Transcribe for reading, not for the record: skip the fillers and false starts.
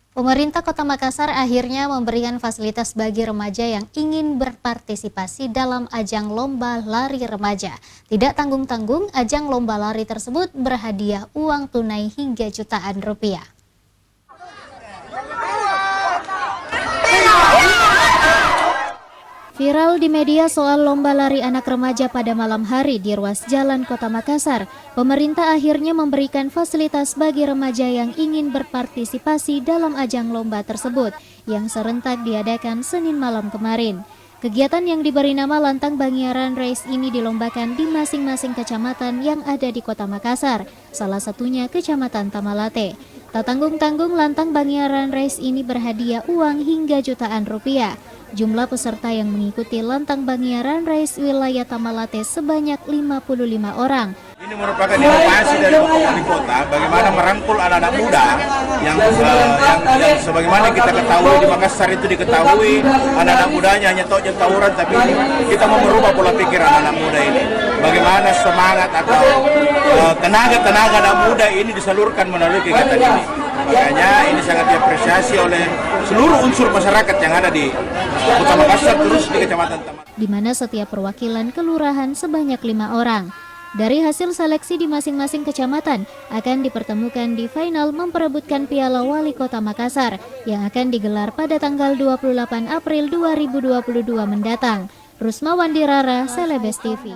Pemerintah Kota Makassar akhirnya memberikan fasilitas bagi remaja yang ingin berpartisipasi dalam ajang lomba lari remaja. Tidak tanggung-tanggung, ajang lomba lari tersebut berhadiah uang tunai hingga jutaan rupiah. Viral di media soal lomba lari anak remaja pada malam hari di ruas jalan Kota Makassar. Pemerintah akhirnya memberikan fasilitas bagi remaja yang ingin berpartisipasi dalam ajang lomba tersebut yang serentak diadakan Senin malam kemarin. Kegiatan yang diberi nama Lantang Bangiaran Race ini dilombakan di masing-masing kecamatan yang ada di Kota Makassar, salah satunya Kecamatan Tamalate. Tak tanggung-tanggung, Lantang Bangiaran Race ini berhadiah uang hingga jutaan rupiah. Jumlah peserta yang mengikuti Lantang Bangiaran Race wilayah Tamalate sebanyak 55 orang. Ini merupakan inovasi dari wali kota bagaimana merangkul anak-anak muda yang sebagaimana kita ketahui di Makassar itu diketahui anak-anak mudanya hanya tawuran, tapi kita mau merubah pola pikir anak-anak muda ini. Bagaimana semangat atau tenaga anak muda ini disalurkan melalui kegiatan ini. Makanya ini sangat diapresiasi oleh seluruh unsur masyarakat yang ada di Kota Makassar terus di Kecamatan Tamalate. Di mana setiap perwakilan kelurahan sebanyak 5 orang. Dari hasil seleksi di masing-masing kecamatan akan dipertemukan di final memperebutkan Piala Wali Kota Makassar yang akan digelar pada tanggal 28 April 2022 mendatang. Rusma Wandirara, Celebes TV.